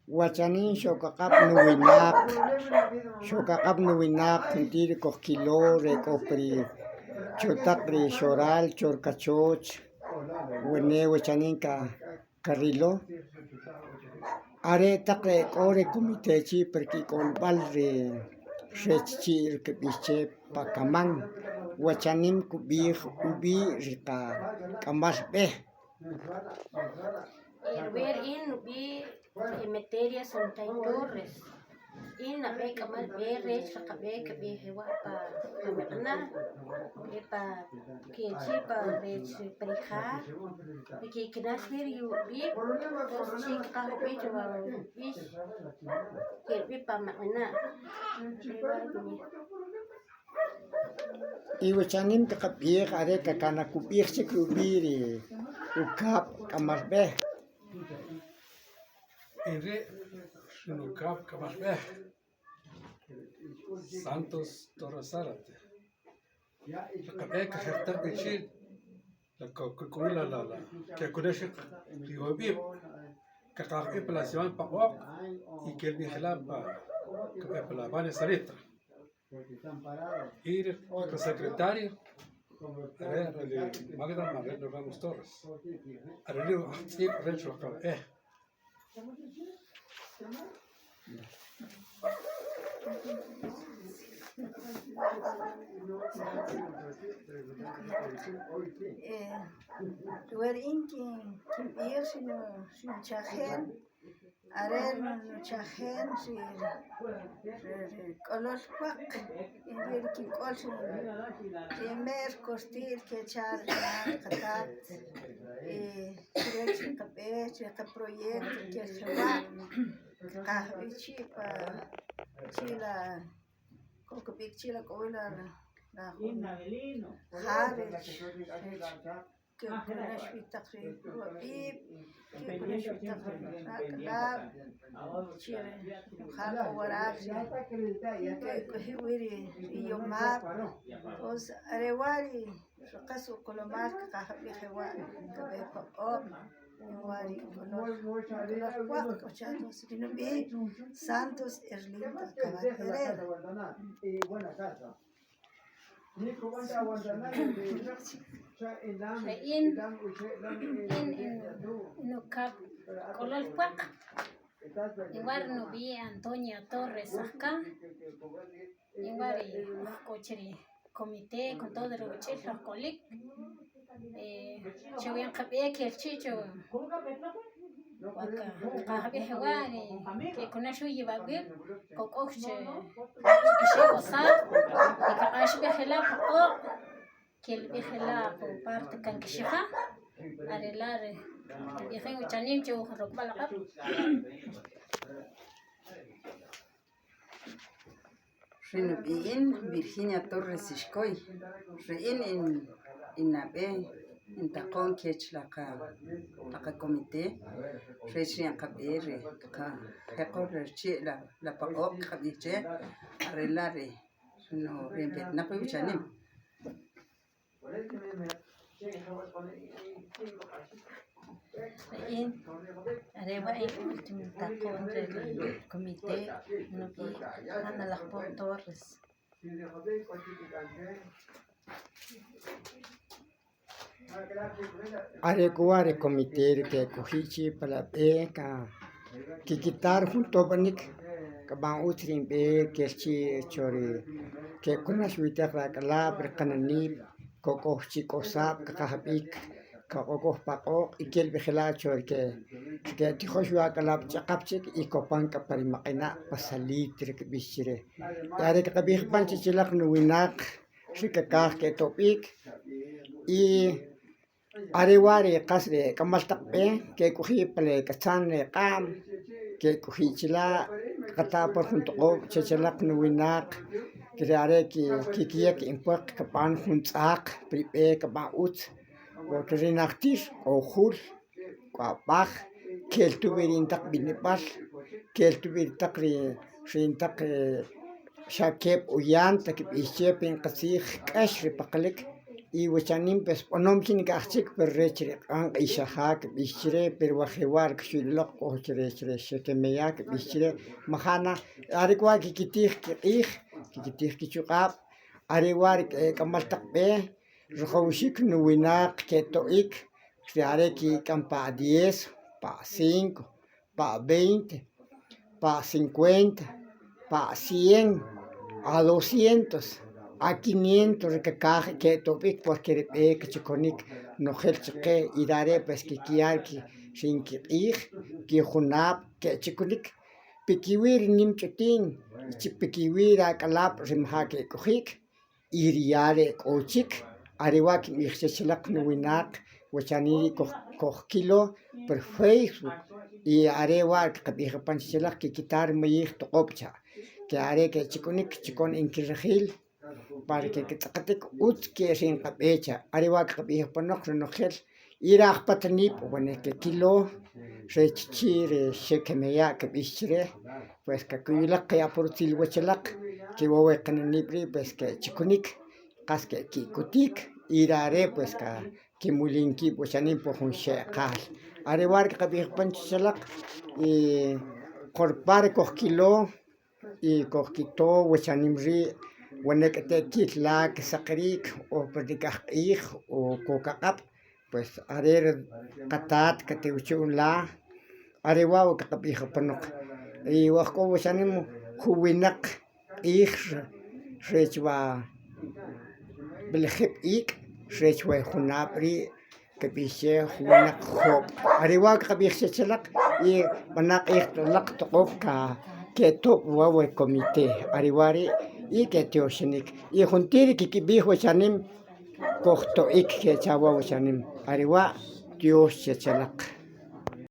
Wachanin shokakap nuwinak kuntir ko kilo recopri chutapri shoral chorkachoch wene wachanin ka karilo are takre kore komitechi perki konbal re shechir ke biche pakaman wachanin kubir ubi rika kamas be wherein we materias son taidores in na be kamal be sa kabe hewa pa kamana pa kinchi pa rech priha ki kinasir yu bi tos chika be jawa bis ke pa mana iwachanin kakabir are kakana kubir sikubiri ukap kamasbe Ere Shinukap Kabashbe Santos Torosarate. La Cabeca Hertar de Chil, la Cocuila la que conoce Riobib, Cacarque Palacion Pawak y que el Vigilapa Capelabane Sarita. Ir el secretario. Magda Marrero Ramos Torres. Arelio Activ Rencho Cabé. Wherein kim ir sino chajen arer no chajen si color pak indir ki kol si mer kostir ke char katat direct kape cheta proyecto ke sewa kahvichi pa chila kokopik chila koila la jare que kuna shvitakri wabib que kuna shvitakri nakalab chire khalo warab que hiwiri yomar os arewari qasu kolomar ka habi hewa ka be ko wari kolor waqt chatos dinobi Santos Erlinda Cabaterero in no cap color pak igual no vi Antonia Torres acá igual cocheri comité con todo lo que es colic yo voy a cambiar que el chicho وكا حواري كنا شو يبغى كوكوش شيء وصار يكاش بخلاف أو كل بخلاف بارت كان كشخة أريلار يخين وتشانيم جو خرج بالعب شنو بين فيرجينيا توريس شكوي رين إن نبي انت قون كيتش لقا كوميتي ريشين قبيري كقول شيء لا بقوق خبيجه ريلاري شنو ريمبت نبي وشانيم in arriba el último tacón del comité no vi Ana las Torres adecuar el comité que cogichi para beca que quitar junto banik que van utrin be que chi chori que con la suite la calabra canani coco chico sap kahbik coco paco y que el vigila chor que dijo yo calab chaqapchik y copan ka parimakina pasalitre que bichire ya que kabih panchi chilak nuwinak shikakah que topik y Areware kasre kamaltakbe ke kuhi pale kachane kam ke kuhi chila kata por junto ko chechelak nuwinak kirare ki kikiek impak kapan huntsak pripe kabaut o kirinaktis o hul kwa bach keltuberin tak binipal keltubir takri shintak shakep uyan takip ischepin kasih kashri pakalik y huachanin pues ponomchin kachik per rechre ang ishahak bichre per wajewar kshulok ochre shekemeyak bichre mahana arikwa kikitih kichuqab ariwar kamaltak be rojawshik nuwinak ketoik are ki campa 10 pa 5 pa 20 pa 50 pa 100 a 200 a 500 que topic porque que chiconik no gel chique y daré pues que kiar ki sin que junab que chiconik pikiwir nim chutin pikiwir a kalap rimha que kohik iriare kochik ariwa ki mixchelak nuwinak wachani koh kilo per Facebook y arewa que panchelak que quitar mi topcha que are que chiconik chicon inkirgil para que takatik ut que sin cabecha arriba que ponok no gel ira patnip bueno que kilo rechir shekemeya que bichre pues que kuila que aportil wachelak que wowe kanipri pues que chikunik kas que kutik irare pues que mulinki pues ani po hun shekal arriba que panchelak y corpar kilo y coquito wachanimri Wanek te kitlak sakrik o perdikak o kokakap pues arer katat kateuchun la arewa o kakapija panok y wako wasanim huwinak rechwa belhep rechwa hunapri kapishe huwinak hop arewa kakapija chelak y manak lak tokop ka keto wawe komite arewari y que teoshinik y juntiri que bijo chanim kohto ik que chawa chanim ariwa dios chalak